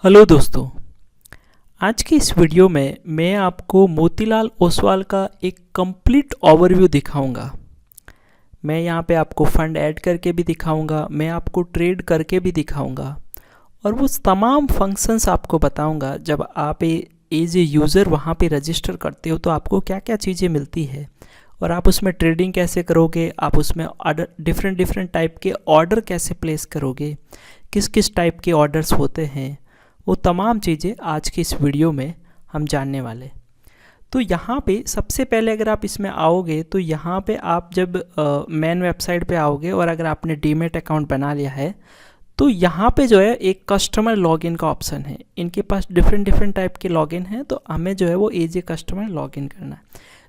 Hello दोस्तों, आज की इस वीडियो में मैं आपको मोतीलाल ओसवाल का एक कंप्लीट ओवरव्यू दिखाऊंगा। मैं यहाँ पे आपको फंड ऐड करके भी दिखाऊंगा, मैं आपको ट्रेड करके भी दिखाऊंगा और वो तमाम फंक्शंस आपको बताऊंगा। जब आप एज ए यूज़र वहाँ पे रजिस्टर करते हो तो आपको क्या क्या चीज़ें मिलती है और आप उसमें ट्रेडिंग कैसे करोगे, आप उसमें डिफरेंट टाइप के ऑर्डर कैसे प्लेस करोगे, किस किस टाइप के ऑर्डर्स होते हैं, वो तमाम चीज़ें आज की इस वीडियो में हम जानने वाले। तो यहाँ पे सबसे पहले अगर आप इसमें आओगे तो यहाँ पे आप जब मेन वेबसाइट पे आओगे और अगर आपने डीमेट अकाउंट बना लिया है तो यहाँ पे जो है एक कस्टमर लॉगिन का ऑप्शन है। इनके पास डिफरेंट टाइप के लॉगिन हैं, तो हमें जो है वो एज ए कस्टमर लॉगिन करना है।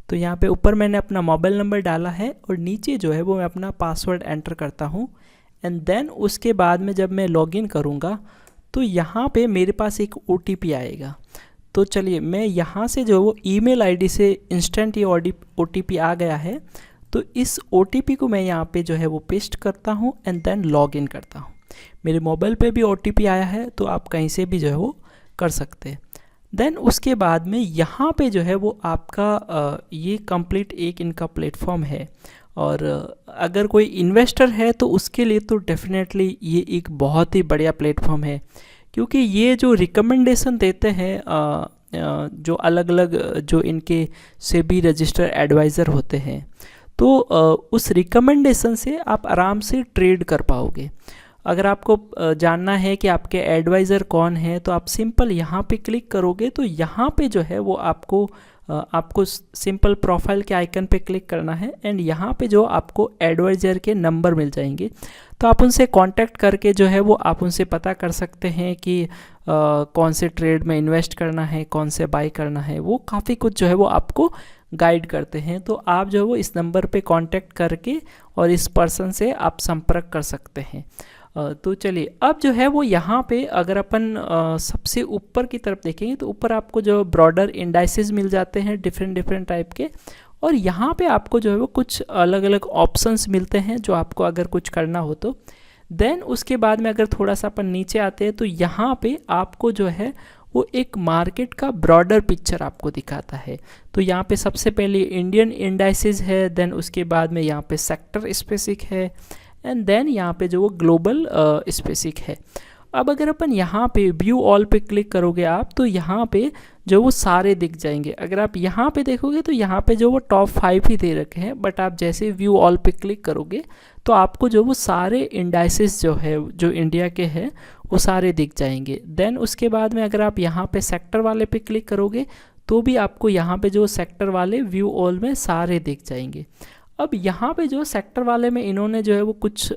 तो यहाँ पे ऊपर मैंने अपना मोबाइल नंबर डाला है और नीचे जो है वो मैं अपना पासवर्ड एंटर करता हूँ एंड देन उसके बाद में जब मैं लॉगिन करूँगा तो यहाँ पे मेरे पास एक OTP आएगा। तो चलिए मैं यहाँ से जो वो ईमेल आईडी से इंस्टेंट ये OTP आ गया है, तो इस OTP को मैं यहाँ पे जो है वो पेस्ट करता हूँ एंड देन लॉगिन करता हूँ। मेरे मोबाइल पे भी OTP आया है, तो आप कहीं से भी जो है वो कर सकते हैं। देन उसके बाद में यहाँ पे जो है वो आपका ये कंप्लीट एक इनका प्लेटफॉर्म है और अगर कोई इन्वेस्टर है तो उसके लिए तो डेफिनेटली ये एक बहुत ही बढ़िया प्लेटफॉर्म है, क्योंकि ये जो रिकमेंडेशन देते हैं जो अलग अलग जो इनके सेबी रजिस्टर एडवाइज़र होते हैं, तो उस रिकमेंडेशन से आप आराम से ट्रेड कर पाओगे। अगर आपको जानना है कि आपके एडवाइज़र कौन है तो आप सिंपल यहाँ पे क्लिक करोगे तो यहाँ पे जो है वो आपको सिंपल प्रोफाइल के आइकन पे क्लिक करना है एंड यहाँ पे जो आपको एडवाइज़र के नंबर मिल जाएंगे, तो आप उनसे कांटेक्ट करके जो है वो आप उनसे पता कर सकते हैं कि कौन से ट्रेड में इन्वेस्ट करना है, कौन से बाय करना है। वो काफ़ी कुछ जो है वो आपको गाइड करते हैं। तो आप जो है वो इस नंबर पे कांटेक्ट करके और इस पर्सन से आप संपर्क कर सकते हैं। तो चलिए अब जो है वो यहाँ पे अगर अपन सबसे ऊपर की तरफ देखेंगे तो ऊपर आपको जो ब्रॉडर इंडाइसेस मिल जाते हैं डिफरेंट टाइप के, और यहाँ पे आपको जो है वो कुछ अलग अलग ऑप्शंस मिलते हैं जो आपको अगर कुछ करना हो तो। देन उसके बाद में अगर थोड़ा सा अपन नीचे आते हैं तो यहाँ पे आपको जो है वो एक मार्केट का ब्रॉडर पिक्चर आपको दिखाता है। तो यहाँ पे सबसे पहले इंडियन इंडाइसेस है, देन उसके बाद में यहाँ पे सेक्टर स्पेसिफिक है एंड देन यहाँ पे जो वो ग्लोबल स्पेसिफिक है। अब अगर अपन यहाँ पे व्यू ऑल पे क्लिक करोगे आप तो यहाँ पे जो वो सारे दिख जाएंगे। अगर आप यहाँ पे देखोगे तो यहाँ पे जो वो टॉप 5 ही दे रखे हैं, बट आप जैसे व्यू ऑल पे क्लिक करोगे तो आपको जो वो सारे इंडाइसेस जो है जो इंडिया के हैं वो सारे दिख जाएंगे। देन उसके बाद में अगर आप यहाँ पे सेक्टर वाले पे क्लिक करोगे तो भी आपको यहाँ पे जो सेक्टर वाले व्यू ऑल में सारे दिख जाएंगे। अब यहाँ पे जो सेक्टर वाले में इन्होंने जो है वो कुछ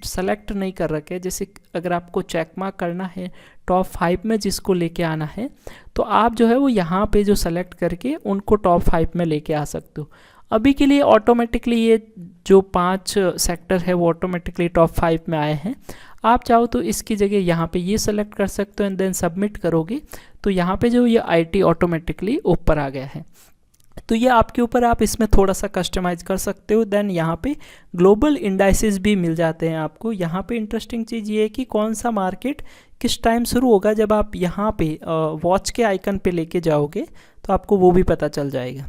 सेलेक्ट नहीं कर रखे, जैसे अगर आपको चेक मार्क करना है टॉप 5 में जिसको लेके आना है तो आप जो है वो यहाँ पे जो सेलेक्ट करके उनको टॉप 5 में लेके आ सकते हो। अभी के लिए ऑटोमेटिकली ये जो 5 सेक्टर है वो ऑटोमेटिकली टॉप 5 में आए हैं। आप चाहो तो इसकी जगह यहाँ पे ये सेलेक्ट कर सकते हो एंड देन सबमिट करोगे तो यहाँ पे जो ये IT ऑटोमेटिकली ऊपर आ गया है। तो ये आपके ऊपर, आप इसमें थोड़ा सा कस्टमाइज कर सकते हो। देन यहाँ पे ग्लोबल इंडाइसेस भी मिल जाते हैं आपको। यहाँ पे इंटरेस्टिंग चीज़ ये है कि कौन सा मार्केट किस टाइम शुरू होगा, जब आप यहाँ पे वॉच के आइकन पे लेके जाओगे तो आपको वो भी पता चल जाएगा।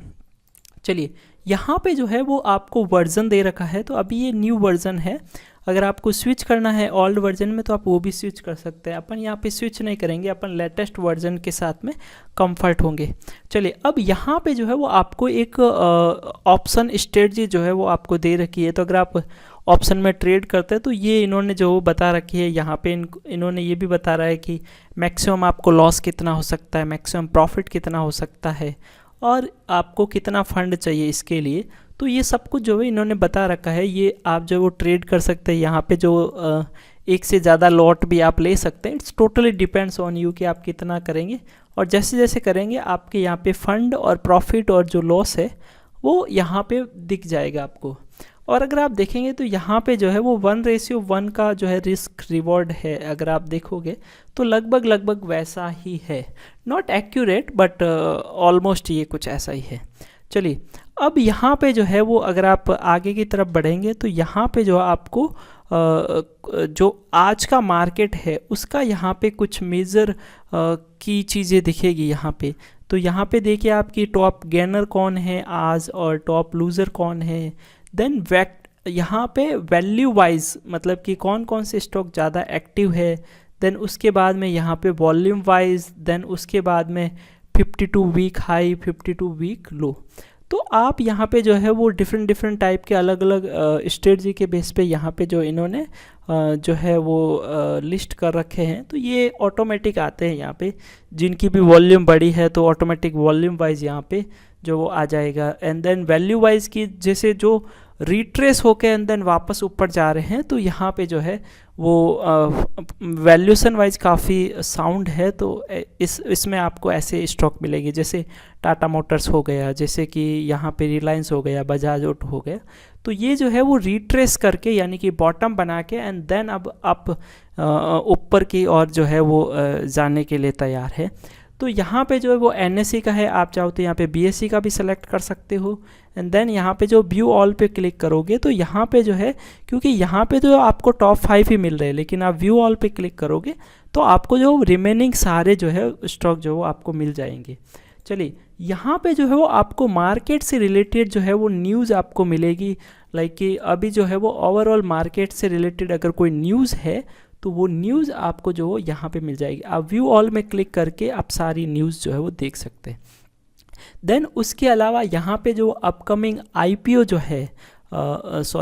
चलिए यहाँ पे जो है वो आपको वर्जन दे रखा है, तो अभी ये न्यू वर्जन है। अगर आपको स्विच करना है ओल्ड वर्जन में तो आप वो भी स्विच कर सकते हैं। अपन यहाँ पे स्विच नहीं करेंगे, अपन लेटेस्ट वर्जन के साथ में कंफर्ट होंगे। चलिए अब यहाँ पे जो है वो आपको एक ऑप्शन स्ट्रेटजी जो है वो आपको दे रखी है। तो अगर आप ऑप्शन में ट्रेड करते हैं तो ये इन्होंने जो बता रखी है यहाँ पे इन्होंने ये भी बता रहा है कि मैक्सिमम आपको लॉस कितना हो सकता है, मैक्सिमम प्रॉफिट कितना हो सकता है और आपको कितना फंड चाहिए इसके लिए। तो ये सब कुछ जो है इन्होंने बता रखा है। ये आप जो वो ट्रेड कर सकते हैं, यहाँ पे जो एक से ज़्यादा लॉट भी आप ले सकते हैं। It's totally depends on you कि आप कितना करेंगे, और जैसे जैसे करेंगे आपके यहाँ पे फंड और प्रॉफिट और जो लॉस है वो यहाँ पे दिख जाएगा आपको। और अगर आप देखेंगे तो यहाँ पे जो है वो 1:1 का जो है रिस्क रिवॉर्ड है, अगर आप देखोगे तो लगभग वैसा ही है। नॉट एक्यूरेट बट ऑलमोस्ट ये कुछ ऐसा ही है। चलिए अब यहाँ पे जो है वो अगर आप आगे की तरफ बढ़ेंगे तो यहाँ पे जो आपको जो आज का मार्केट है उसका यहाँ पे कुछ मेजर की चीज़ें दिखेगी यहाँ पे। तो यहाँ पे देखिए आपकी टॉप गेनर कौन है आज और टॉप लूज़र कौन है। देन यहाँ पे वैल्यू वाइज मतलब कि कौन कौन से स्टॉक ज़्यादा एक्टिव है। देन उसके बाद में यहाँ पे वॉल्यूम वाइज, देन उसके बाद में 52 वीक हाई 52 वीक लो। तो आप यहाँ पे जो है वो डिफरेंट टाइप के अलग अलग स्ट्रेटजी के बेस पे यहाँ पे जो इन्होंने जो है वो लिस्ट कर रखे हैं। तो ये ऑटोमेटिक आते हैं यहाँ पे, जिनकी भी वॉल्यूम बड़ी है तो ऑटोमेटिक वॉल्यूम वाइज यहाँ पे जो वो आ जाएगा। एंड देन वैल्यू वाइज की जैसे जो रिट्रेस होके एंड देन वापस ऊपर जा रहे हैं तो यहाँ पे जो है वो वैल्यूशन वाइज काफ़ी साउंड है। तो इसमें आपको ऐसे स्टॉक मिलेंगे जैसे टाटा मोटर्स हो गया, जैसे कि यहाँ पे रिलायंस हो गया, बजाज ऑटो हो गया। तो ये जो है वो रिट्रेस करके यानी कि बॉटम बना के एंड देन अब आप ऊपर की और जो है वो जाने के लिए तैयार है। तो यहाँ पे जो है वो NSE का है, आप चाहो तो यहाँ पे BSE का भी सेलेक्ट कर सकते हो। एंड देन यहाँ पे जो व्यू ऑल पे क्लिक करोगे तो यहाँ पे जो है, क्योंकि यहाँ पे जो आपको टॉप 5 ही मिल रहे हैं, लेकिन आप व्यू ऑल पे क्लिक करोगे तो आपको जो रिमेनिंग सारे जो है स्टॉक जो वो आपको मिल जाएंगे। चलिए यहाँ पे जो है वो आपको मार्केट से रिलेटेड जो है वो न्यूज़ आपको मिलेगी। लाइक कि अभी जो है वो ओवरऑल मार्केट से रिलेटेड अगर कोई न्यूज़ है तो वो न्यूज़ आपको जो यहाँ पे मिल जाएगी। आप व्यू ऑल में क्लिक करके आप सारी न्यूज़ जो है वो देख सकते हैं। देन उसके अलावा यहाँ पे जो अपकमिंग IPO जो है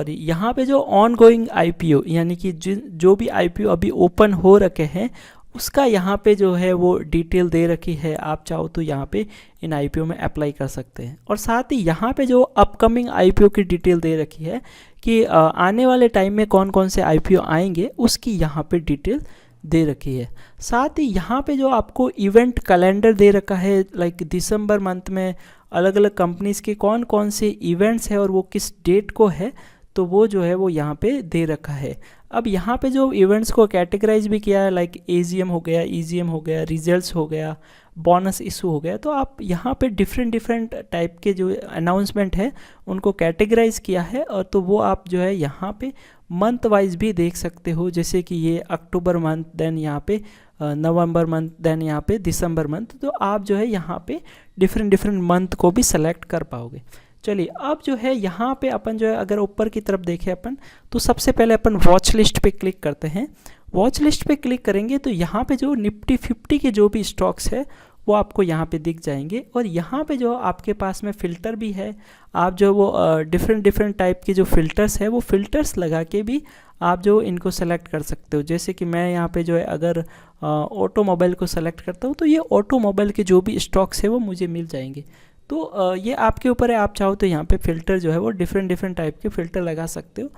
यहाँ पे जो ऑन गोइंग IPO यानी कि जो भी IPO अभी ओपन हो रखे हैं उसका यहाँ पे जो है वो डिटेल दे रखी है। आप चाहो तो यहाँ पे इन IPO में अप्लाई कर सकते हैं। और साथ ही यहाँ पे जो अपकमिंग IPO की डिटेल दे रखी है कि आने वाले टाइम में कौन कौन से IPO आएंगे उसकी यहाँ पे डिटेल दे रखी है। साथ ही यहाँ पे जो आपको इवेंट कैलेंडर दे रखा है, लाइक दिसंबर मंथ में अलग अलग कंपनीज़ के कौन कौन से इवेंट्स है और वो किस डेट को है, तो वो जो है वो यहाँ पे दे रखा है। अब यहाँ पे जो इवेंट्स को कैटेगराइज भी किया है, लाइक AGM हो गया, EGM हो गया, रिजल्ट्स हो गया, बोनस इशू हो गया। तो आप यहाँ पे डिफरेंट टाइप के जो अनाउंसमेंट है उनको कैटेगराइज किया है। और तो वो आप जो है यहाँ पे मंथ वाइज भी देख सकते हो, जैसे कि ये अक्टूबर मंथ, देन यहाँ पे नवंबर मंथ, देन यहाँ पे दिसंबर मंथ। तो आप जो है यहाँ पे डिफरेंट मंथ को भी सेलेक्ट कर पाओगे। चलिए अब जो है यहाँ पे अपन जो है अगर ऊपर की तरफ देखें अपन, तो सबसे पहले अपन वॉच लिस्ट पे क्लिक करते हैं। वॉच लिस्ट पे क्लिक करेंगे तो यहाँ पे जो निफ्टी 50 के जो भी स्टॉक्स है वो आपको यहाँ पे दिख जाएंगे। और यहाँ पे जो आपके पास में फ़िल्टर भी है, आप जो वो डिफरेंट टाइप के जो फ़िल्टर्स है वो फ़िल्टर्स लगा के भी आप जो इनको सेलेक्ट कर सकते हो। जैसे कि मैं यहाँ पे जो है अगर ऑटोमोबाइल को सेलेक्ट करता हूँ तो ये ऑटोमोबाइल के जो भी स्टॉक्स है वो मुझे मिल जाएंगे। तो ये आपके ऊपर है, आप चाहो तो यहाँ पे फ़िल्टर जो है वो डिफरेंट टाइप के फ़िल्टर लगा सकते हो।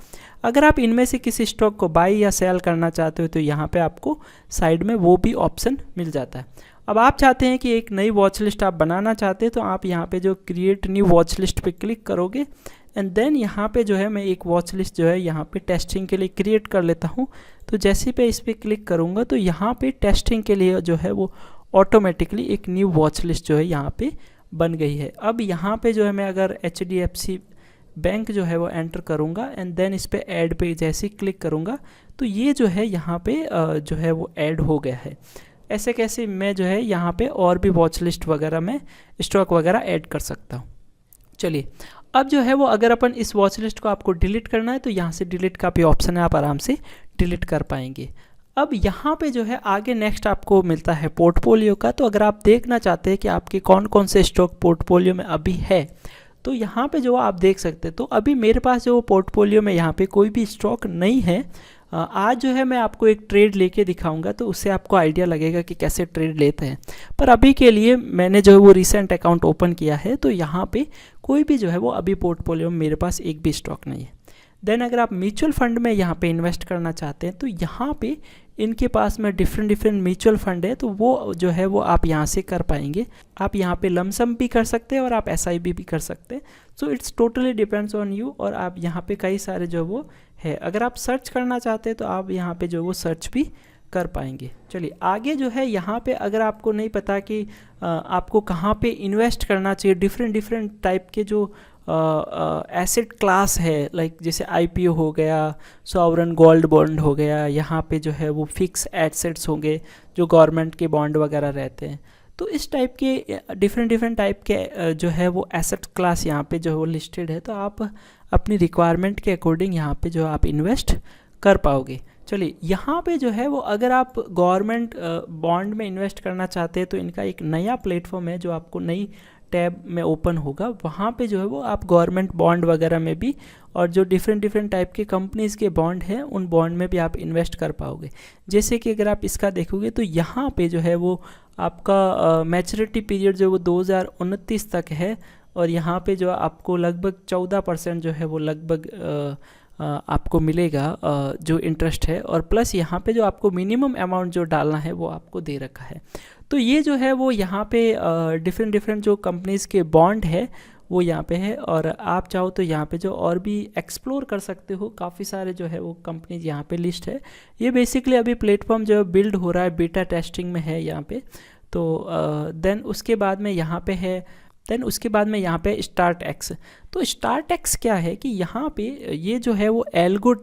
अगर आप इनमें से किसी स्टॉक को बाई या सेल करना चाहते हो तो यहाँ पे आपको साइड में वो भी ऑप्शन मिल जाता है। अब आप चाहते हैं कि एक नई वॉच लिस्ट आप बनाना चाहते हैं तो आप यहाँ पे जो क्रिएट न्यू वॉच लिस्ट पे क्लिक करोगे एंड देन यहाँ पे जो है मैं एक वॉच लिस्ट जो है यहाँ पे टेस्टिंग के लिए क्रिएट कर लेता हूँ। तो जैसे पे इस पर क्लिक करूँगा तो यहाँ पे टेस्टिंग के लिए जो है वो ऑटोमेटिकली एक न्यू वॉच लिस्ट जो है यहाँ पे बन गई है। अब यहाँ पे जो है मैं अगर HDFC बैंक जो है वो एंटर करूँगा एंड देन इस पर ऐड पे जैसे क्लिक करूँगा तो ये जो है यहाँ पे जो है वो ऐड हो गया है। ऐसे कैसे मैं जो है यहाँ पे और भी वॉच लिस्ट वगैरह में स्टॉक वगैरह ऐड कर सकता हूँ। चलिए अब जो है वो अगर अपन इस वॉच लिस्ट को आपको डिलीट करना है तो यहाँ से डिलीट का भी ऑप्शन है, आप आराम से डिलीट कर पाएंगे। अब यहाँ पे जो है आगे नेक्स्ट आपको मिलता है पोर्टफोलियो का। तो अगर आप देखना चाहते हैं कि आपके कौन कौन से स्टॉक पोर्टफोलियो में अभी है तो यहाँ पे जो आप देख सकते हैं। तो अभी मेरे पास जो पोर्टफोलियो में यहाँ पे कोई भी स्टॉक नहीं है। आज जो है मैं आपको एक ट्रेड लेके दिखाऊंगा तो उससे आपको आइडिया लगेगा कि कैसे ट्रेड लेते हैं। पर अभी के लिए मैंने जो है वो रिसेंट अकाउंट ओपन किया है तो यहाँ पे कोई भी जो है वो अभी पोर्टफोलियो में मेरे पास एक भी स्टॉक नहीं है। देन अगर आप म्यूचुअल फंड में यहाँ पे इन्वेस्ट करना चाहते हैं तो यहाँ पे इनके पास में डिफरेंट म्यूचुअल फंड है तो वो जो है वो आप यहाँ से कर पाएंगे। आप यहाँ पे लमसम भी कर सकते हैं और आप SIP भी कर सकते हैं। So it's totally depends on you. और आप यहाँ पे कई सारे जो वो है, अगर आप सर्च करना चाहते हैं तो आप यहाँ पे जो वो सर्च भी कर पाएंगे। चलिए आगे जो है यहाँ पे अगर आपको नहीं पता कि आपको कहाँ पे इन्वेस्ट करना चाहिए, डिफरेंट टाइप के जो एसेट क्लास है, लाइक जैसे IPO हो गया, सॉवरन गोल्ड बॉन्ड हो गया, यहाँ पे जो है वो फिक्स एसेट्स होंगे जो गवर्नमेंट के बॉन्ड वगैरह रहते हैं। तो इस टाइप के डिफरेंट टाइप के जो है वो एसेट क्लास यहाँ पे जो है वो लिस्टेड है। तो आप अपनी रिक्वायरमेंट के अकॉर्डिंग यहाँ पे जो आप इन्वेस्ट कर पाओगे। चलिए यहाँ पे जो है वो अगर आप गवर्नमेंट बॉन्ड में इन्वेस्ट करना चाहते हैं तो इनका एक नया प्लेटफॉर्म है जो आपको नई टैब में ओपन होगा। वहाँ पे जो है वो आप गवर्नमेंट बॉन्ड वगैरह में भी और जो डिफरेंट टाइप के कंपनीज़ के बॉन्ड हैं उन बॉन्ड में भी आप इन्वेस्ट कर पाओगे। जैसे कि अगर आप इसका देखोगे तो यहाँ पे जो है वो आपका मैच्योरिटी पीरियड जो वो 2029 तक है, और यहाँ पे जो आपको लगभग 14% जो है वो लगभग आपको मिलेगा जो इंटरेस्ट है, और प्लस यहाँ पे जो आपको मिनिमम अमाउंट जो डालना है वो आपको दे रखा है। तो ये जो है वो यहाँ पे डिफरेंट जो कंपनीज़ के बॉन्ड है वो यहाँ पे है, और आप चाहो तो यहाँ पे जो और भी एक्सप्लोर कर सकते हो। काफ़ी सारे जो है वो कंपनीज यहाँ पे लिस्ट है। ये बेसिकली अभी प्लेटफॉर्म जो बिल्ड हो रहा है, बीटा टेस्टिंग में है यहाँ पे। तो देन उसके बाद में यहाँ पे है, देन उसके बाद में यहाँ पे स्टार्ट एक्स। तो स्टार्ट एक्स क्या है कि यहाँ पे ये जो है वो एल्गो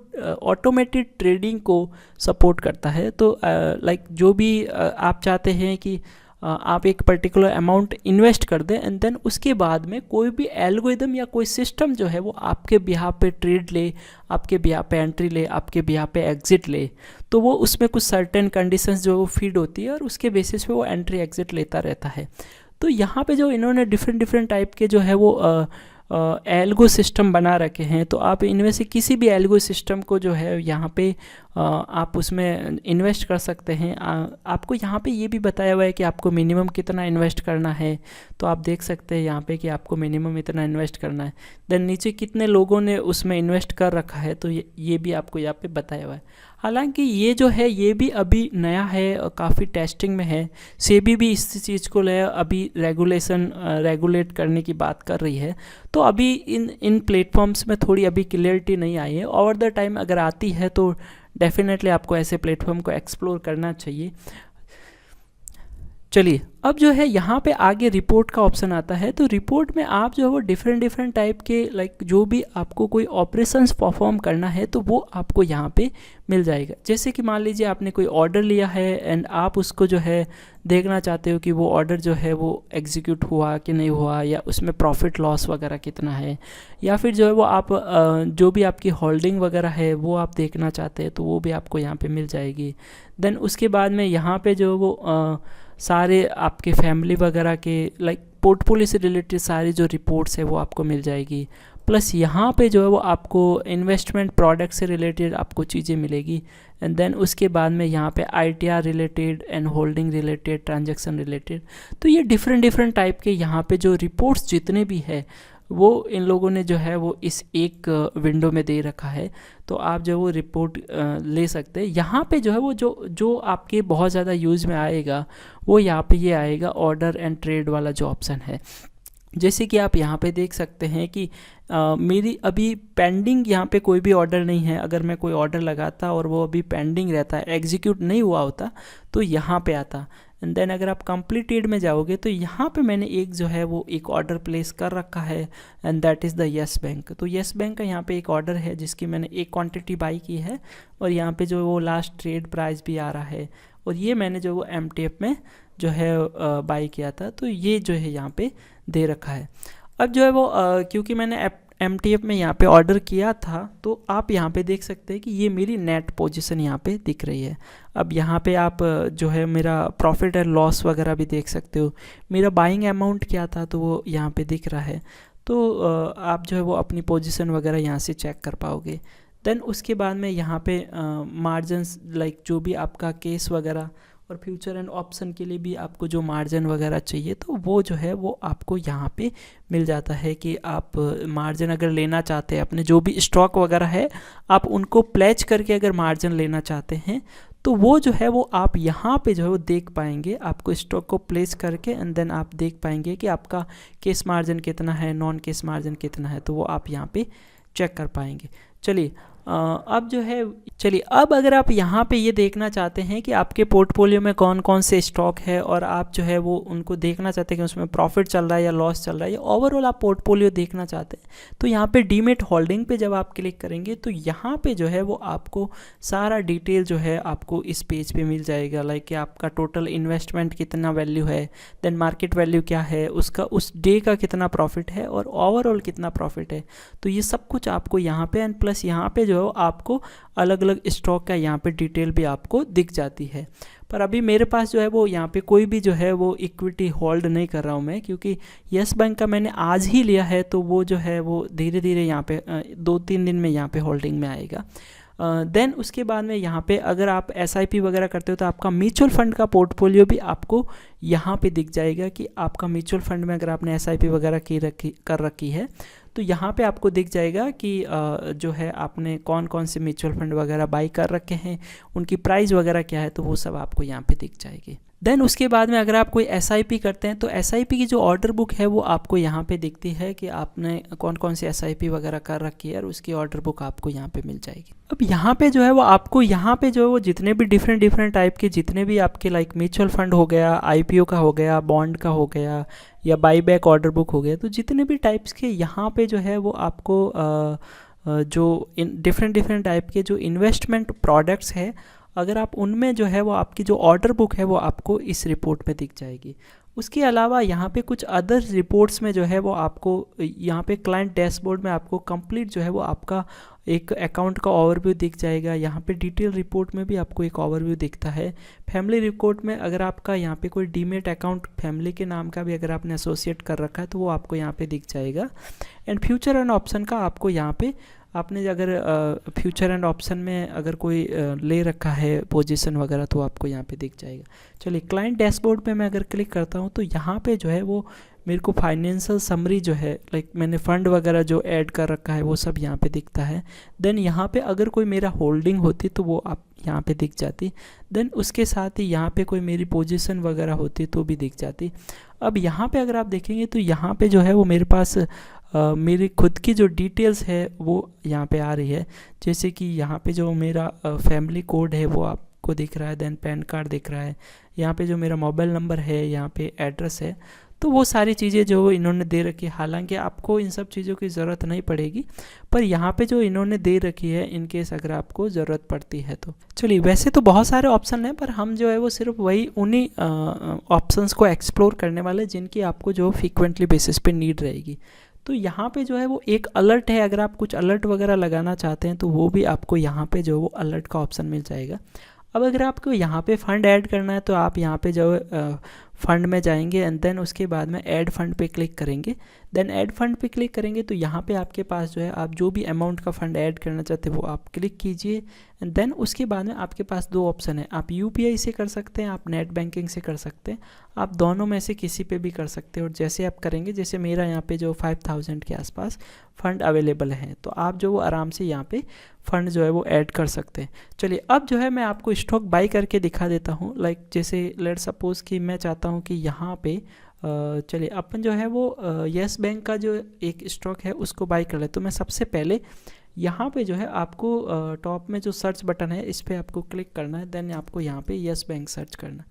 ऑटोमेटेड ट्रेडिंग को सपोर्ट करता है। तो लाइक जो भी आप चाहते हैं कि आप एक पर्टिकुलर अमाउंट इन्वेस्ट कर दें एंड देन उसके बाद में कोई भी एल्गोरिदम या कोई सिस्टम जो है वो आपके बिहाफ पे ट्रेड ले, आपके बिहाफ पे एंट्री ले, आपके बिहाफ पे एग्जिट ले, तो वो उसमें कुछ सर्टेन कंडीशंस जो वो फीड होती है और उसके बेसिस पे वो एंट्री एग्जिट लेता रहता है। तो यहाँ पे जो इन्होंने डिफरेंट टाइप के जो है वो एल्गो सिस्टम बना रखे हैं, तो आप इनमें से किसी भी एल्गो सिस्टम को जो है यहाँ पे आप उसमें इन्वेस्ट कर सकते हैं। आपको यहाँ पे ये भी बताया हुआ है कि आपको मिनिमम कितना इन्वेस्ट करना है, तो आप देख सकते हैं यहाँ पे कि आपको मिनिमम इतना इन्वेस्ट करना है। देन नीचे कितने लोगों ने उसमें इन्वेस्ट कर रखा है, तो ये भी आपको यहाँ पे बताया हुआ है। हालांकि ये जो है ये भी अभी नया है और काफ़ी टेस्टिंग में है। सेबी भी इस चीज़ को ले अभी रेगुलेट करने की बात कर रही है। तो अभी इन प्लेटफॉर्म्स में थोड़ी अभी क्लियरिटी नहीं आई है। ओवर द टाइम अगर आती है तो डेफिनेटली आपको ऐसे प्लेटफॉर्म को एक्सप्लोर करना चाहिए। चलिए अब जो है यहाँ पे आगे रिपोर्ट का ऑप्शन आता है। तो रिपोर्ट में आप जो है वो डिफरेंट टाइप के लाइक जो भी आपको कोई ऑपरेशंस परफॉर्म करना है तो वो आपको यहाँ पे मिल जाएगा। जैसे कि मान लीजिए आपने कोई ऑर्डर लिया है एंड आप उसको जो है देखना चाहते हो कि वो ऑर्डर जो है वो एग्जीक्यूट हुआ कि नहीं हुआ, या उसमें प्रॉफिट लॉस वगैरह कितना है, या फिर जो है वो आप जो भी आपकी होल्डिंग वगैरह है वो आप देखना चाहते हैं तो वो भी आपको यहाँ पे मिल जाएगी। देन उसके बाद में यहाँ पे जो वो सारे आपके फैमिली वगैरह के लाइक पोर्टफोलियो से रिलेटेड सारी जो रिपोर्ट्स है वो आपको मिल जाएगी। प्लस यहाँ पे जो है वो आपको इन्वेस्टमेंट प्रोडक्ट से रिलेटेड आपको चीज़ें मिलेगी। एंड देन उसके बाद में यहाँ पे ITR related and holding related, transaction related. तो ये डिफरेंट टाइप के यहाँ पे जो रिपोर्ट्स जितने भी है वो इन लोगों ने जो है वो इस एक विंडो में दे रखा है। तो आप जो वो रिपोर्ट ले सकते हैं। यहाँ पे जो है वो जो आपके बहुत ज़्यादा यूज़ में आएगा वो यहाँ पे ये आएगा ऑर्डर एंड ट्रेड वाला जो ऑप्शन है। जैसे कि आप यहाँ पे देख सकते हैं कि मेरी अभी पेंडिंग यहाँ पे कोई भी ऑर्डर नहीं है। अगर मैं कोई ऑर्डर लगाता और वो अभी पेंडिंग रहता है, एग्जीक्यूट नहीं हुआ होता, तो यहाँ पे आता। एंड देन अगर आप कंप्लीटेड में जाओगे तो यहाँ पे मैंने एक जो है वो एक ऑर्डर प्लेस कर रखा है and that is the yes bank. तो येस बैंक का यहाँ पे एक ऑर्डर है जिसकी मैंने एक क्वांटिटी बाई की है और यहाँ पे जो वो लास्ट ट्रेड प्राइस भी आ रहा है, और ये मैंने जो वो MTF में जो है बाई किया था। तो ये जो है यहाँ पे दे रखा है। अब जो है वो क्योंकि मैंने MTF में यहाँ पे ऑर्डर किया था तो आप यहाँ पे देख सकते हैं कि ये मेरी नेट पोजीशन यहाँ पे दिख रही है। अब यहाँ पे आप जो है मेरा प्रॉफिट एंड लॉस वगैरह भी देख सकते हो। मेरा बाइंग अमाउंट क्या था तो वो यहाँ पे दिख रहा है। तो आप जो है वो अपनी पोजीशन वगैरह यहाँ से चेक कर पाओगे। देन उसके बाद में यहाँ पे मार्जिनस लाइक जो भी आपका केस वगैरह और फ्यूचर एंड ऑप्शन के लिए भी आपको जो मार्जिन वगैरह चाहिए तो वो जो है वो आपको यहाँ पे मिल जाता है कि आप मार्जिन अगर लेना चाहते हैं, अपने जो भी स्टॉक वगैरह है आप उनको प्लेज करके अगर मार्जिन लेना चाहते हैं तो वो जो है वो आप यहाँ पे जो है वो देख पाएंगे। आपको स्टॉक को प्लेस करके एंड देन आप देख पाएंगे कि आपका केस मार्जिन कितना है, नॉन केस मार्जिन कितना है, तो वो आप यहाँ पे चेक कर पाएंगे। चलिए अब जो है चलिए, अब अगर आप यहाँ पे ये देखना चाहते हैं कि आपके पोर्टफोलियो में कौन कौन से स्टॉक है और आप जो है वो उनको देखना चाहते हैं कि उसमें प्रॉफिट चल रहा है या लॉस चल रहा है या ओवरऑल आप पोर्टफोलियो देखना चाहते हैं, तो यहाँ पे डीमेट होल्डिंग पे जब आप क्लिक करेंगे तो यहाँ पे जो है वो आपको सारा डिटेल जो है आपको इस पेज पे मिल जाएगा। लाइक कि आपका टोटल इन्वेस्टमेंट कितना वैल्यू है, देन मार्केट वैल्यू क्या है, उसका उस डे का कितना प्रॉफिट है और ओवरऑल कितना प्रॉफिट है। तो ये सब कुछ आपको यहाँ पे, एंड प्लस यहाँ पे जो है आपको अलग अलग स्टॉक का यहाँ पे डिटेल भी आपको दिख जाती है। पर अभी मेरे पास जो है वो यहाँ पे कोई भी जो है वो इक्विटी होल्ड नहीं कर रहा हूँ मैं, क्योंकि यस बैंक का मैंने आज ही लिया है, तो वो जो है वो धीरे धीरे यहाँ पे 2-3 दिन में यहाँ पे होल्डिंग में आएगा। देन उसके बाद में यहाँ पे अगर आप SIP वगैरह करते हो तो आपका म्यूचुअल फंड का पोर्टफोलियो भी आपको यहाँ पे दिख जाएगा कि आपका म्यूचुअल फंड में अगर आपने SIP वगैरह कर रखी है तो यहाँ पे आपको दिख जाएगा कि जो है आपने कौन कौन से म्यूचुअल फंड वगैरह बाई कर रखे हैं, उनकी प्राइस वगैरह क्या है, तो वो सब आपको यहाँ पे दिख जाएगी। देन उसके बाद में अगर आप कोई SIP करते हैं तो SIP की जो ऑर्डर बुक है वो आपको यहाँ पे दिखती है कि आपने कौन कौन सी SIP वगैरह कर रखी है और उसकी ऑर्डर बुक आपको यहाँ पे मिल जाएगी। अब यहाँ पे जो है वो आपको यहाँ पे जो है वो जितने भी डिफरेंट टाइप के जितने भी आपके लाइक म्यूचुअल फंड हो गया, IPO का हो गया, बॉन्ड का हो गया या बाई बैक ऑर्डर बुक हो गया, तो जितने भी टाइप्स के यहाँ पे जो है वो आपको जो डिफरेंट टाइप के जो इन्वेस्टमेंट प्रोडक्ट्स है, अगर आप उनमें जो है वो आपकी जो ऑर्डर बुक है वो आपको इस रिपोर्ट में दिख जाएगी। उसके अलावा यहाँ पे कुछ अदर रिपोर्ट्स में जो है वो आपको यहाँ पे क्लाइंट डैशबोर्ड में आपको कंप्लीट जो है वो आपका एक अकाउंट का ओवरव्यू दिख जाएगा। यहाँ पे डिटेल रिपोर्ट में भी आपको एक ओवरव्यू दिखता है। फैमिली रिपोर्ट में अगर आपका यहाँ पे कोई डीमेट अकाउंट फैमिली के नाम का भी अगर आपने एसोसिएट कर रखा है तो वो आपको यहाँ पे दिख जाएगा। एंड फ्यूचर एंड ऑप्शन का आपको यहाँ पे आपने अगर फ्यूचर एंड ऑप्शन में अगर कोई ले रखा है पोजीशन वगैरह तो आपको यहाँ पे दिख जाएगा। चलिए, क्लाइंट डैशबोर्ड पे मैं अगर क्लिक करता हूँ तो यहाँ पे जो है वो मेरे को फाइनेंशियल समरी जो है लाइक मैंने फ़ंड वगैरह जो ऐड कर रखा है वो सब यहाँ पे दिखता है। देन यहाँ पे अगर कोई मेरा होल्डिंग होती तो वो आप यहाँ पे दिख जाती। देन उसके साथ ही यहाँ पे कोई मेरी पोजीशन वगैरह होती तो भी दिख जाती। अब यहाँ पे अगर आप देखेंगे तो यहाँ पे जो है वो मेरे पास मेरी खुद की जो डिटेल्स है वो यहाँ पे आ रही है। जैसे कि यहाँ पे जो मेरा फैमिली कोड है वो आपको दिख रहा है, देन पैन कार्ड दिख रहा है, यहाँ पे जो मेरा मोबाइल नंबर है, यहाँ पे एड्रेस है। तो वो सारी चीज़ें जो इन्होंने दे रखी है, हालांकि आपको इन सब चीज़ों की ज़रूरत नहीं पड़ेगी, पर यहाँ पे जो इन्होंने दे रखी है इन केस अगर आपको ज़रूरत पड़ती है तो। चलिए, वैसे तो बहुत सारे ऑप्शन हैं पर हम जो है वो सिर्फ वही उन्हीं ऑप्शंस को एक्सप्लोर करने वाले जिनकी आपको जो फ्रीक्वेंटली बेसिस पे नीड रहेगी। तो यहाँ पे जो है वो एक अलर्ट है, अगर आप कुछ अलर्ट वगैरह लगाना चाहते हैं तो वो भी आपको यहाँ पे जो वो अलर्ट का ऑप्शन मिल जाएगा। अब अगर आपको यहाँ पे फ़ंड ऐड करना है तो आप यहाँ पे जो फ़ंड में जाएंगे एंड देन उसके बाद में ऐड फंड पे क्लिक करेंगे। देन ऐड फंड पे क्लिक करेंगे तो यहाँ पे आपके पास जो है आप जो भी अमाउंट का फ़ंड ऐड करना चाहते हैं वो आप क्लिक कीजिए। एंड देन उसके बाद में आपके पास दो ऑप्शन है, आप UPI से कर सकते हैं, आप नेट बैंकिंग से कर सकते हैं, आप दोनों में से किसी पे भी कर सकते हैं। और जैसे आप करेंगे, जैसे मेरा यहाँ पे जो 5000 के आसपास फ़ंड अवेलेबल हैं तो आप जो वो आराम से यहाँ पे फ़ंड जो है वो ऐड कर सकते हैं। चलिए, अब जो है मैं आपको स्टॉक बाई करके दिखा देता हूँ। लाइक जैसे लेट सपोज़ कि मैं चाहता हूँ कि यहाँ पे चलिए अपन जो है वो यस बैंक का जो एक स्टॉक है उसको बाई कर ले। तो मैं सबसे पहले यहाँ पे जो है आपको टॉप में जो सर्च बटन है इस पर आपको क्लिक करना है। देन आपको यहाँ पे यस बैंक सर्च करना।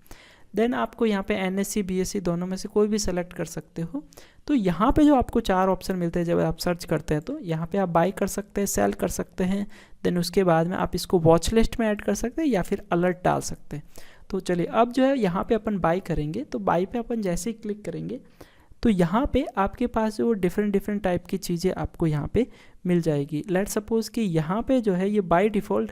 देन आपको यहाँ पे NSE BSE दोनों में से कोई भी सेलेक्ट कर सकते हो। तो यहाँ पे जो आपको 4 ऑप्शन मिलते हैं जब आप सर्च करते हैं, तो यहाँ पे आप बाई कर सकते हैं, सेल कर सकते हैं। देन उसके बाद में आप इसको वॉच लिस्ट में ऐड कर सकते हैं या फिर अलर्ट डाल सकते हैं। तो चलिए, अब जो है यहाँ पे अपन बाई करेंगे तो बाई पे अपन जैसे ही क्लिक करेंगे तो यहाँ पे आपके पास जो डिफरेंट टाइप की चीज़ें आपको यहाँ पे मिल जाएगी। लेट सपोज़ कि यहाँ पे जो है ये बाय डिफ़ॉल्ट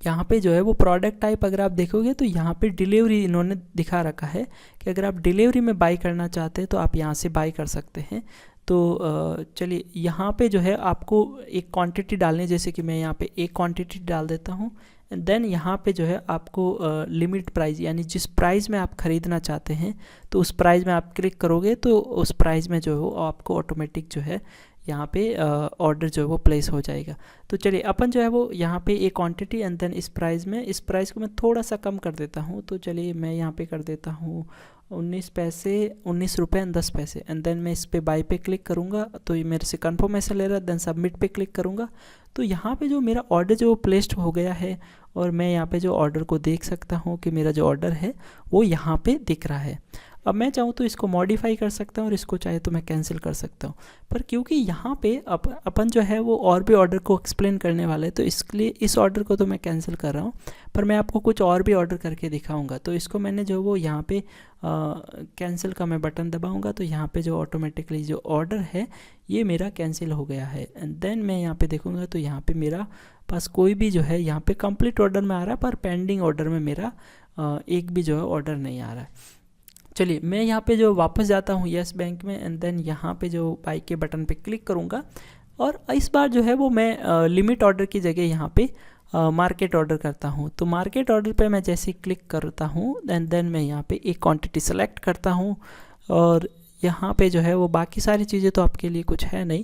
यहाँ पे जो है वो प्रोडक्ट टाइप अगर आप देखोगे तो यहाँ पे डिलीवरी इन्होंने दिखा रखा है कि अगर आप डिलीवरी में बाई करना चाहते हैं तो आप यहाँ से बाई कर सकते हैं। तो चलिए, यहाँ पे जो है आपको एक क्वांटिटी डालनी, जैसे कि मैं यहाँ पे एक क्वांटिटी डाल देता हूँ। एंड देन यहाँ पे जो है आपको लिमिट प्राइस, यानी जिस प्राइस में आप ख़रीदना चाहते हैं तो उस प्राइस में आप क्लिक करोगे तो उस प्राइस में जो है आपको ऑटोमेटिक जो है यहाँ पे ऑर्डर जो है वो प्लेस हो जाएगा। तो चलिए अपन जो है वो यहाँ पे एक क्वांटिटी एंड देन इस प्राइस को मैं थोड़ा सा कम कर देता हूँ। तो चलिए मैं यहाँ पे कर देता हूँ 19 रुपये एंड 10 पैसे एंड देन मैं इस पे बाय पे क्लिक करूँगा। तो ये मेरे से कन्फर्मेशन ले रहा है, देन सबमिट पे क्लिक करूँगा। तो यहाँ पे जो मेरा ऑर्डर जो प्लेस्ड हो गया है और मैं यहाँ पे जो ऑर्डर को देख सकता हूँ कि मेरा जो ऑर्डर है वो यहाँ पे दिख रहा है। अब मैं चाहूँ तो इसको मॉडिफाई कर सकता हूँ और इसको चाहे तो मैं कैंसिल कर सकता हूँ, पर क्योंकि यहाँ पे अपन जो है वो और भी ऑर्डर को एक्सप्लेन करने वाले हैं तो इसके लिए इस ऑर्डर को तो मैं कैंसिल कर रहा हूँ, पर मैं आपको कुछ और भी ऑर्डर करके दिखाऊंगा। तो इसको मैंने जो वो यहाँ पे कैंसिल का मैं बटन दबाऊंगा तो यहाँ पे जो ऑटोमेटिकली जो ऑर्डर है ये मेरा कैंसिल हो गया है। एंड देन मैं यहाँ पे देखूँगा तो यहाँ पे मेरा पास कोई भी जो है यहाँ पे कंप्लीट ऑर्डर में आ रहा है, पर पेंडिंग ऑर्डर में मेरा एक भी जो है ऑर्डर नहीं आ रहा है। चलिए मैं यहाँ पे जो वापस जाता हूँ यस बैंक में एंड देन यहाँ पे जो बाय के बटन पे क्लिक करूँगा और इस बार जो है वो मैं लिमिट ऑर्डर की जगह यहाँ पे मार्केट ऑर्डर करता हूँ। तो मार्केट ऑर्डर पे मैं जैसे क्लिक करता हूँ एंड देन मैं यहाँ पे एक क्वांटिटी सेलेक्ट करता हूँ और यहाँ पे जो है वो बाकी सारी चीज़ें तो आपके लिए कुछ है नहीं,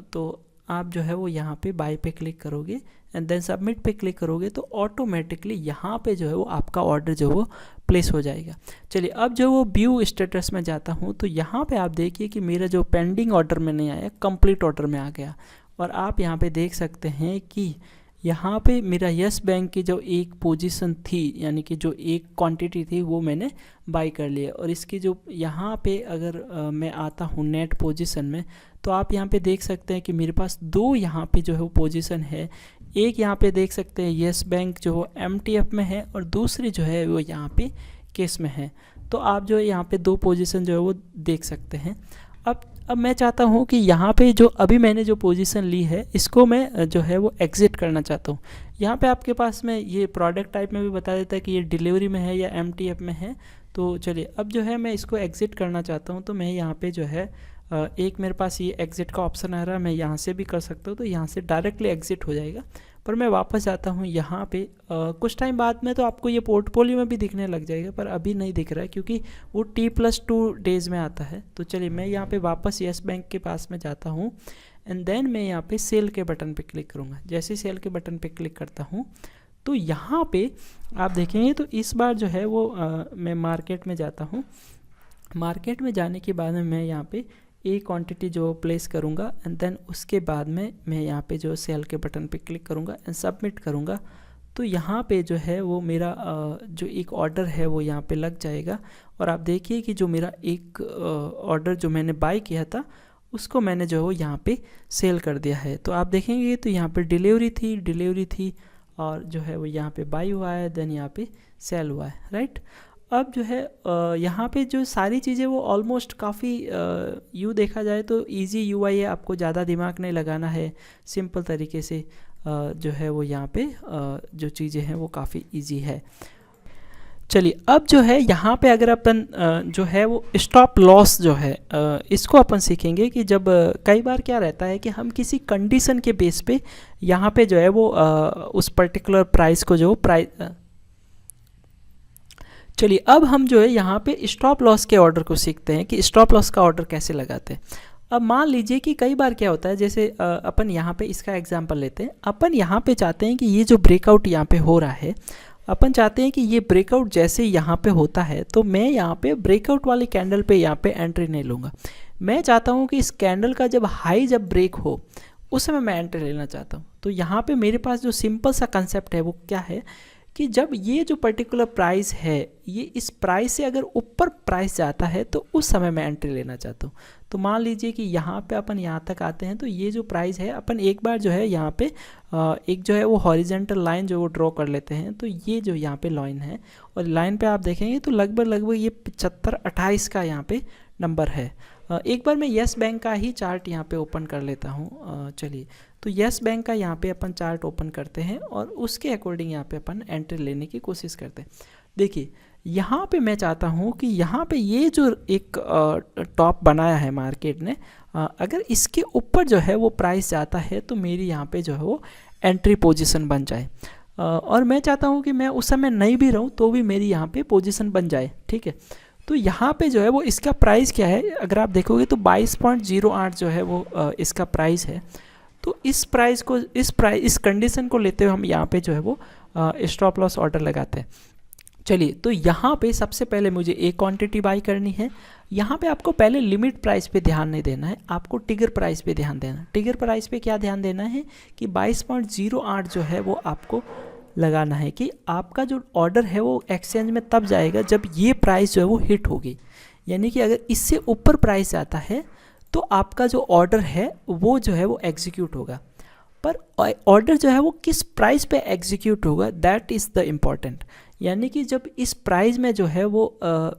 तो आप जो है वो यहाँ पे बाय पे क्लिक करोगे एंड देन सबमिट पे क्लिक करोगे तो ऑटोमेटिकली यहाँ पे जो है वो आपका ऑर्डर जो वो प्लेस हो जाएगा। चलिए अब जो वो व्यू स्टेटस में जाता हूँ तो यहाँ पे आप देखिए कि मेरा जो पेंडिंग ऑर्डर में नहीं आया, कंप्लीट ऑर्डर में आ गया। और आप यहाँ पे देख सकते हैं कि यहाँ पे मेरा यस बैंक की जो एक पोजीशन थी, यानी कि जो एक क्वांटिटी थी वो मैंने बाय कर लिया। और इसकी जो यहाँ पे अगर मैं आता हूँ नेट पोजीशन में तो आप यहाँ पे देख सकते हैं कि मेरे पास दो यहाँ पे जो है वो पोजीशन है। एक यहाँ पे देख सकते हैं यस बैंक जो MTF में है और दूसरी जो है वो यहाँ पे केस में है। तो आप जो है यहाँ पे दो पोजीशन जो है वो देख सकते हैं। अब मैं चाहता हूँ कि यहाँ पे जो अभी मैंने जो पोजीशन ली है इसको मैं जो है वो एग्ज़िट करना चाहता हूँ। यहाँ पे आपके पास में ये प्रोडक्ट टाइप में भी बता देता है कि ये डिलीवरी में है या MTF में है। तो चलिए अब जो है मैं इसको एग्ज़िट करना चाहता हूँ, तो मैं यहाँ पे जो है एक मेरे पास ये एग्ज़िट का ऑप्शन आ रहा है, मैं यहाँ से भी कर सकता हूँ, तो यहाँ से डायरेक्टली एग्ज़िट हो जाएगा। पर मैं वापस जाता हूँ यहाँ पे कुछ टाइम बाद में तो आपको ये पोर्टफोलियो में भी दिखने लग जाएगा, पर अभी नहीं दिख रहा है क्योंकि वो T+2 डेज़ में आता है। तो चलिए मैं यहाँ पे वापस यस बैंक के पास में जाता हूँ एंड देन मैं यहाँ पे सेल के बटन पे क्लिक करूँगा। जैसे ही सेल के बटन पे क्लिक करता हूँ तो यहाँ पे आप देखेंगे तो इस बार जो है वो मैं मार्केट में जाता हूँ। मार्केट में जाने के बाद में मैं यहाँ पे एक क्वांटिटी जो प्लेस करूँगा एंड देन उसके बाद में मैं यहाँ पे जो सेल के बटन पे क्लिक करूँगा एंड सबमिट करूँगा। तो यहाँ पे जो है वो मेरा जो एक ऑर्डर है वो यहाँ पे लग जाएगा। और आप देखिए कि जो मेरा एक ऑर्डर जो मैंने बाय किया था उसको मैंने जो है वो यहाँ पे सेल कर दिया है। तो आप देखेंगे तो यहाँ पे डिलीवरी थी और जो है वो यहाँ पे बाय हुआ है, देन यहाँ पे सेल हुआ है, राइट। अब जो है यहाँ पे जो सारी चीज़ें वो ऑलमोस्ट काफ़ी यूँ देखा जाए तो इजी UI है, आपको ज़्यादा दिमाग नहीं लगाना है, सिंपल तरीके से जो है वो यहाँ पे जो चीज़ें हैं वो काफ़ी इजी है। चलिए अब जो है यहाँ पे अगर अपन जो है वो स्टॉप लॉस जो है इसको अपन सीखेंगे कि जब कई बार क्या रहता है कि हम किसी कंडीशन के बेस पे यहाँ पे जो है वो उस पर्टिकुलर प्राइस को जो चलिए अब हम जो है यहाँ पे स्टॉप लॉस के ऑर्डर को सीखते हैं कि स्टॉप लॉस का ऑर्डर कैसे लगाते हैं। अब मान लीजिए कि कई बार क्या होता है, जैसे अपन यहाँ पे इसका एग्जांपल लेते हैं। अपन यहाँ पे चाहते हैं कि ये जो ब्रेकआउट यहाँ पे हो रहा है, अपन चाहते हैं कि ये ब्रेकआउट जैसे यहाँ पे होता है तो मैं यहाँ पे ब्रेकआउट वाली कैंडल पे यहाँ पे एंट्री नहीं लूँगा। मैं चाहता हूँ कि इस कैंडल का जब हाई जब ब्रेक हो उस समय मैं एंट्री लेना चाहता हूँ। तो यहाँ पे मेरे पास जो सिंपल सा कंसेप्ट है वो क्या है कि जब ये जो पर्टिकुलर प्राइस है ये इस प्राइस से अगर ऊपर प्राइस जाता है तो उस समय मैं एंट्री लेना चाहता हूँ। तो मान लीजिए कि यहाँ पे अपन यहाँ तक आते हैं तो ये जो प्राइस है अपन एक बार जो है यहाँ पे एक जो है वो हॉरिजेंटल लाइन जो वो ड्रॉ कर लेते हैं। तो ये जो यहाँ पे लाइन है और लाइन पे आप देखेंगे तो लगभग ये 75-28 का यहाँ पे नंबर है। एक बार मैं यस बैंक का ही चार्ट यहाँ पे ओपन कर लेता हूँ। चलिए तो यस बैंक का यहाँ पे अपन चार्ट ओपन करते हैं और उसके अकॉर्डिंग यहाँ पे अपन एंट्री लेने की कोशिश करते हैं। देखिए यहाँ पे मैं चाहता हूँ कि यहाँ पे ये जो एक टॉप बनाया है मार्केट ने, अगर इसके ऊपर जो है वो प्राइस जाता है तो मेरी यहाँ पे जो है वो एंट्री पोजीशन बन जाए। और मैं चाहता हूँ कि मैं उस समय नहीं भी रहूँ तो भी मेरी यहाँ पे पोजीशन बन जाए, ठीक है। तो यहाँ पे जो है वो इसका प्राइस क्या है, अगर आप देखोगे तो 22.08 जो है वो इसका प्राइस है। तो इस प्राइस को इस कंडीशन को लेते हुए हम यहाँ पे जो है वो स्टॉप लॉस ऑर्डर लगाते हैं। चलिए, तो यहाँ पे सबसे पहले मुझे एक क्वांटिटी बाई करनी है। यहाँ पे आपको पहले लिमिट प्राइस पे ध्यान नहीं देना है, आपको टिगर प्राइस पे ध्यान देना है। टिगर प्राइस पे क्या ध्यान देना है कि 22.08 जो है वो आपको लगाना है कि आपका जो ऑर्डर है वो एक्सचेंज में तब जाएगा जब ये प्राइस जो है वो हिट होगी। यानी कि अगर इससे ऊपर प्राइस आता है तो आपका जो ऑर्डर है वो जो है वो एग्जीक्यूट होगा। पर ऑर्डर जो है वो किस प्राइस पे एग्जीक्यूट होगा, दैट इज़ द इम्पॉर्टेंट। यानी कि जब इस प्राइस में जो है वो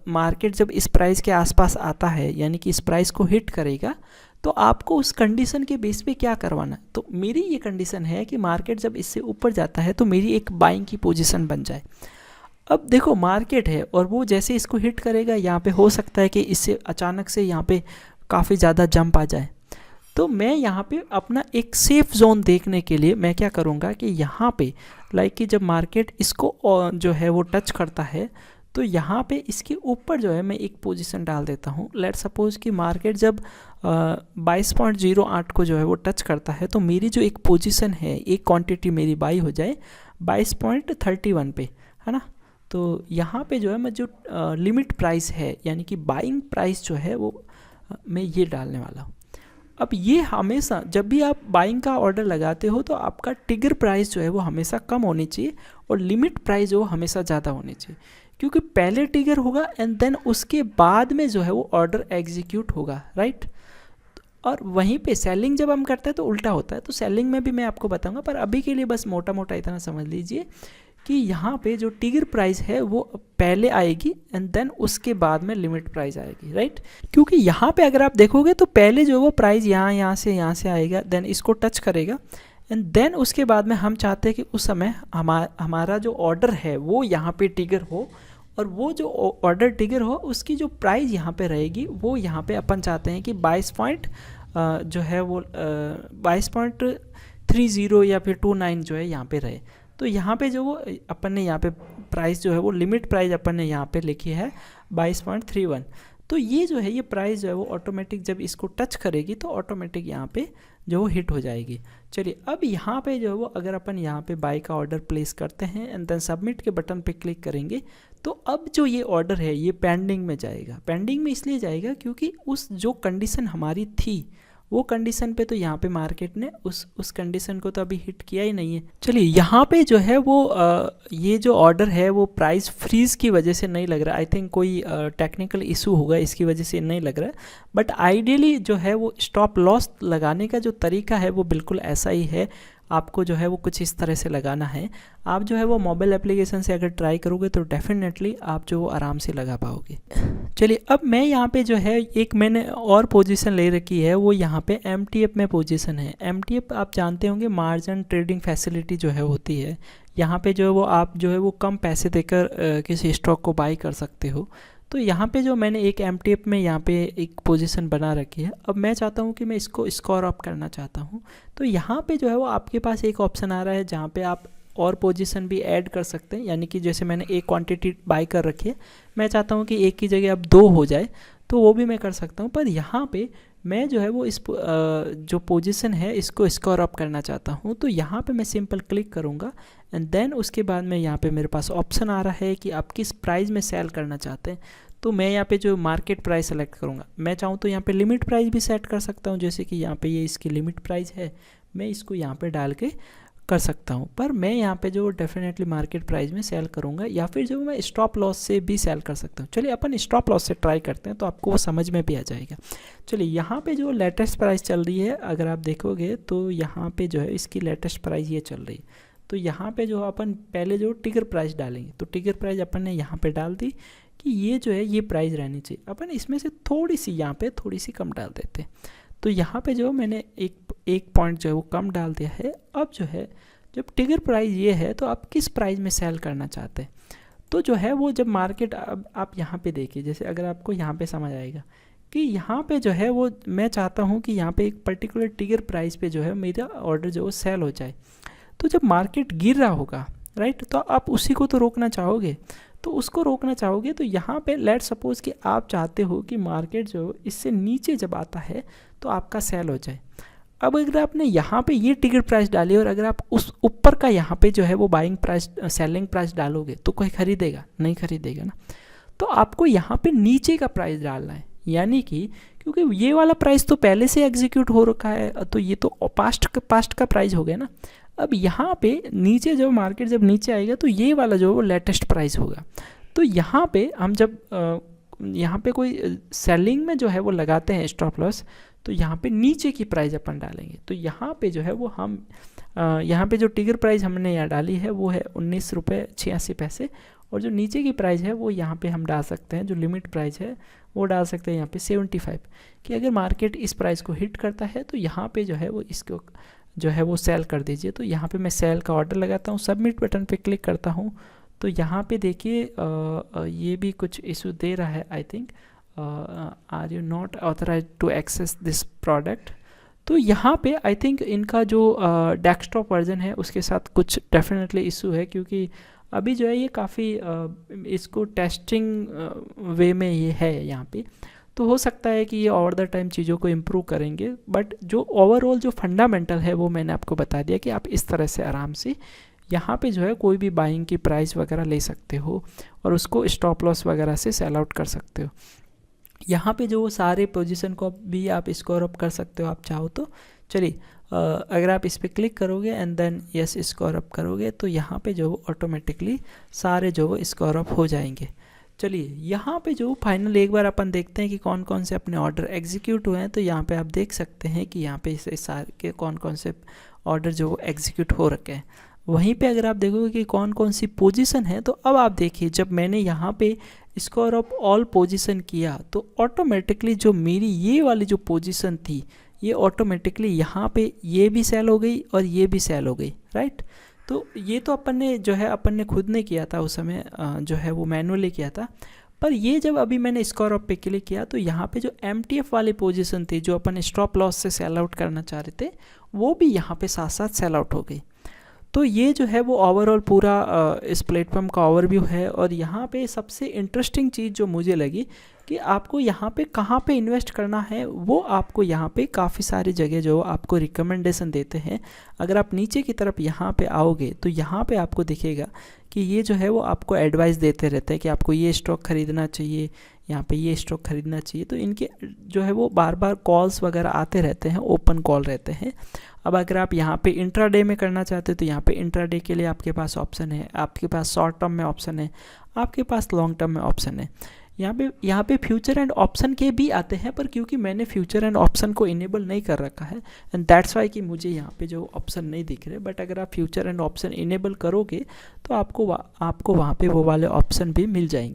मार्केट जब इस प्राइस के आसपास आता है, यानी कि इस प्राइस को हिट करेगा, तो आपको उस कंडीशन के बेस पे क्या करवाना। तो मेरी ये कंडीशन है कि मार्केट जब इससे ऊपर जाता है तो मेरी एक बाइंग की पोजीशन बन जाए। अब देखो मार्केट है और वो जैसे इसको हिट करेगा, यहाँ पे हो सकता है कि इससे अचानक से यहाँ पे काफ़ी ज़्यादा जंप आ जाए। तो मैं यहाँ पे अपना एक सेफ जोन देखने के लिए मैं क्या करूँगा कि यहाँ पे लाइक कि जब मार्केट इसको जो है वो टच करता है तो यहाँ पे इसके ऊपर जो है मैं एक पोजीशन डाल देता हूँ। लेट सपोज कि मार्केट जब 22.08 को जो है वो टच करता है तो मेरी जो एक पोजीशन है, एक क्वांटिटी मेरी बाई हो जाए 22.31 पे, है ना। तो यहाँ पे जो है मैं जो लिमिट प्राइस है यानी कि बाइंग प्राइस जो है वो मैं ये डालने वाला हूँ। अब ये हमेशा जब भी आप बाइंग का ऑर्डर लगाते हो तो आपका टिगर प्राइस जो है वो हमेशा कम होनी चाहिए और लिमिट प्राइस जो हमेशा ज़्यादा होनी चाहिए, क्योंकि पहले टिगर होगा एंड देन उसके बाद में जो है वो ऑर्डर एग्जीक्यूट होगा, राइट। और वहीं पे सेलिंग जब हम करते हैं तो उल्टा होता है। तो सेलिंग में भी मैं आपको बताऊंगा, पर अभी के लिए बस मोटा मोटा इतना समझ लीजिए कि यहाँ पे जो टिगर प्राइस है वो पहले आएगी एंड देन उसके बाद में लिमिट प्राइस आएगी, राइट। क्योंकि यहाँ पे अगर आप देखोगे तो पहले जो वो प्राइस यहाँ से आएगा, देन इसको टच करेगा एंड देन उसके बाद में हम चाहते हैं कि उस समय हमारा जो ऑर्डर है वो यहाँ पे टिगर हो और वो जो ऑर्डर टिगर हो उसकी जो प्राइस यहाँ पे रहेगी वो यहाँ पे अपन चाहते हैं कि 22 पॉइंट जो है वो 22.30 या फिर 29 जो है यहाँ पे रहे। तो यहाँ पे जो वो अपन ने यहाँ पे प्राइस जो है वो लिमिट प्राइस अपन ने यहाँ पे लिखी है 22.31। तो ये जो है ये प्राइस जो है वो ऑटोमेटिक जब इसको टच करेगी तो ऑटोमेटिक यहाँ पे जो वो हिट हो जाएगी। चलिए, अब यहाँ पे जो है वो अगर अपन यहाँ पे बाई का ऑर्डर प्लेस करते हैं एंड देन सबमिट के बटन पे क्लिक करेंगे तो अब जो ये ऑर्डर है ये पेंडिंग में जाएगा। पेंडिंग में इसलिए जाएगा क्योंकि उस जो कंडीशन हमारी थी वो कंडीशन पे तो यहाँ पे मार्केट ने उस कंडीशन को तो अभी हिट किया ही नहीं है। चलिए, यहाँ पे जो है वो ये जो ऑर्डर है वो प्राइस फ्रीज की वजह से नहीं लग रहा। आई थिंक कोई टेक्निकल इशू होगा, इसकी वजह से नहीं लग रहा है। बट आइडियली जो है वो स्टॉप लॉस लगाने का जो तरीका है वो बिल्कुल ऐसा ही है। आपको जो है वो कुछ इस तरह से लगाना है। आप जो है वो मोबाइल एप्लीकेशन से अगर ट्राई करोगे तो डेफिनेटली आप जो वो आराम से लगा पाओगे। चलिए, अब मैं यहाँ पे जो है एक मैंने और पोजीशन ले रखी है, वो यहाँ पे MTF में पोजीशन है। MTF आप जानते होंगे, मार्जिन ट्रेडिंग फैसिलिटी जो है होती है। यहाँ पे जो है वो आप जो है वो कम पैसे देकर किसी स्टॉक को बाई कर सकते हो। तो यहाँ पे जो मैंने एक MTF में यहाँ पे एक पोजीशन बना रखी है। अब मैं चाहता हूँ कि मैं इसको स्कोर अप करना चाहता हूँ। तो यहाँ पे जो है वो आपके पास एक ऑप्शन आ रहा है जहाँ पे आप और पोजीशन भी ऐड कर सकते हैं। यानी कि जैसे मैंने एक क्वांटिटी बाई कर रखी है, मैं चाहता हूँ कि एक की जगह अब 2 हो जाए तो वो भी मैं कर सकता हूँ। पर यहाँ पे मैं जो है वो इस जो पोजीशन है इसको स्कोर अप करना चाहता हूँ। तो यहाँ पे मैं सिंपल क्लिक करूँगा एंड देन उसके बाद में यहाँ पे मेरे पास ऑप्शन आ रहा है कि आप किस प्राइस में सेल करना चाहते हैं। तो मैं यहाँ पे जो मार्केट प्राइस सेलेक्ट करूँगा। मैं चाहूँ तो यहाँ पे लिमिट प्राइस भी सेट कर सकता हूँ, जैसे कि यहाँ पे ये इसकी लिमिट प्राइस है, मैं इसको यहाँ पे डाल के कर सकता हूँ। पर मैं यहाँ पे जो डेफिनेटली मार्केट प्राइस में सेल करूँगा, या फिर जो मैं स्टॉप लॉस से भी सेल कर सकता हूँ। चलिए, अपन स्टॉप लॉस से ट्राई करते हैं तो आपको वो समझ में भी आ जाएगा। चलिए, यहाँ पे जो लेटेस्ट प्राइस चल रही है अगर आप देखोगे तो यहाँ पे जो है इसकी लेटेस्ट प्राइस ये चल रही है। तो यहाँ पे जो अपन पहले जो टिगर प्राइस डालेंगे, तो टिगर प्राइस अपन ने यहाँ पे डाल दी कि ये जो है ये प्राइस रहनी चाहिए। अपन इसमें से थोड़ी सी यहाँ पे थोड़ी सी कम डाल देते हैं। तो यहाँ पे जो मैंने एक पॉइंट जो है वो कम डाल दिया है। अब जो है जब टिगर प्राइस ये है तो आप किस प्राइस में सेल करना चाहते हैं, तो जो है वो जब मार्केट अब आप यहाँ पे देखिए, जैसे अगर आपको यहाँ पे समझ आएगा कि यहाँ पे जो है वो मैं चाहता हूँ कि यहाँ पे एक पर्टिकुलर टिगर प्राइस पे जो है मेरा ऑर्डर जो है सेल हो जाए। तो जब मार्केट गिर रहा होगा, राइट, तो आप उसी को तो रोकना चाहोगे। तो उसको रोकना चाहोगे तो यहाँ पे लेट सपोज कि आप चाहते हो कि मार्केट जो इससे नीचे जब आता है तो आपका सेल हो जाए। अब अगर आपने यहाँ पे ये टिकट प्राइस डाली और अगर आप उस ऊपर का यहाँ पे जो है वो बाइंग प्राइस सेलिंग प्राइस डालोगे तो कोई खरीदेगा? नहीं खरीदेगा ना। तो आपको यहाँ पे नीचे का प्राइस डालना है, यानी कि क्योंकि ये वाला प्राइस तो पहले से एग्जीक्यूट हो रखा है तो ये तो पास्ट का प्राइस हो गया ना। अब यहाँ पे नीचे जब मार्केट जब नीचे आएगा तो ये वाला जो है वो लेटेस्ट प्राइस होगा। तो यहाँ पे हम जब यहाँ पे कोई सेलिंग में जो है वो लगाते हैं स्टॉप लॉस, तो यहाँ पे नीचे की प्राइस अपन डालेंगे। तो यहाँ पे जो है वो हम यहाँ पे जो टिकर प्राइस हमने यहाँ डाली है वो है 19 रुपये 86 पैसे, और जो नीचे की प्राइस है वो यहाँ पे हम डाल सकते हैं, जो लिमिट प्राइस है वो डाल सकते हैं यहाँ पे 75, कि अगर मार्केट इस प्राइस को हिट करता है तो यहाँ पे जो है वो इसको जो है वो सेल कर दीजिए। तो यहाँ पे मैं सेल का ऑर्डर लगाता हूँ, सबमिट बटन पे क्लिक करता हूँ। तो यहाँ पे देखिए ये भी कुछ इशू दे रहा है, I think are you not authorize to access this product. तो यहाँ पे आई थिंक इनका जो डेस्कटॉप वर्जन है उसके साथ कुछ डेफिनेटली इशू है, क्योंकि अभी जो है ये काफ़ी इसको टेस्टिंग वे में ये है यहाँ पे। तो हो सकता है कि ये ओवर द टाइम चीज़ों को इम्प्रूव करेंगे, बट जो ओवरऑल जो फंडामेंटल है वो मैंने आपको बता दिया कि आप इस तरह से आराम से यहाँ पे जो है कोई भी बाइंग की प्राइस वगैरह ले सकते हो और उसको स्टॉप लॉस वगैरह से सेल आउट कर सकते हो। यहाँ पे जो सारे पोजीशन को भी आप स्कोर अप कर सकते हो आप चाहो तो। चलिए अगर आप इस पर क्लिक करोगे and then yes scroll up करोगे तो यहाँ पे जो ऑटोमेटिकली सारे जो स्कोर अप हो जाएंगे। चलिए यहाँ पे जो फाइनल एक बार अपन देखते हैं कि कौन कौन से अपने ऑर्डर एग्जीक्यूट हुए हैं। तो यहाँ पे आप देख सकते हैं कि यहाँ पे इस सारे के कौन कौन से ऑर्डर जो एग्जीक्यूट हो रखे हैं। वहीं पे अगर आप देखोगे कि कौन कौन सी पोजीशन है, तो अब आप देखिए जब मैंने यहाँ पे स्कोर ऑफ ऑल पोजीशन किया तो ऑटोमेटिकली जो मेरी ये वाली जो पोजीशन थी ये ऑटोमेटिकली यहाँ पे ये भी सेल हो गई और ये भी सेल हो गई, राइट। तो ये तो अपन ने खुद ने किया था उस समय, जो है वो मैनुअली किया था। पर ये जब अभी मैंने स्कोर ऑफ पे क्लिक किया तो यहाँ पे जो MTF वाली पोजीशन थी जो अपन स्टॉप लॉस से सेल आउट करना चाह रहे थे वो भी यहाँ पे साथ साथ सेल आउट हो गई। तो ये जो है वो ओवरऑल पूरा इस प्लेटफॉर्म का ओवरव्यू है। और यहाँ पे सबसे इंटरेस्टिंग चीज़ जो मुझे लगी कि आपको यहाँ पे कहाँ पे इन्वेस्ट करना है वो आपको यहाँ पे काफ़ी सारी जगह जो आपको रिकमेंडेशन देते हैं। अगर आप नीचे की तरफ यहाँ पे आओगे तो यहाँ पे आपको दिखेगा कि ये जो है वो आपको एडवाइस देते रहते हैं कि आपको ये स्टॉक खरीदना चाहिए, यहाँ पे ये स्टॉक खरीदना चाहिए। तो इनके जो है वो बार बार कॉल्स वगैरह आते रहते हैं, ओपन कॉल रहते हैं। अब अगर आप यहाँ पे इंट्राडे में करना चाहते हो तो यहाँ पे इंट्राडे के लिए आपके पास ऑप्शन है, आपके पास शॉर्ट टर्म में ऑप्शन है, आपके पास लॉन्ग टर्म में ऑप्शन है। यहाँ पे फ्यूचर एंड ऑप्शन के भी आते हैं, पर क्योंकि मैंने फ्यूचर एंड ऑप्शन को इनेबल नहीं कर रखा है एंड दैट्स वाई कि मुझे यहाँ पे जो ऑप्शन नहीं दिख रहे। बट अगर आप फ्यूचर एंड ऑप्शन इनेबल करोगे तो आपको वहाँ पे वो वाले ऑप्शन भी मिल जाएंगे।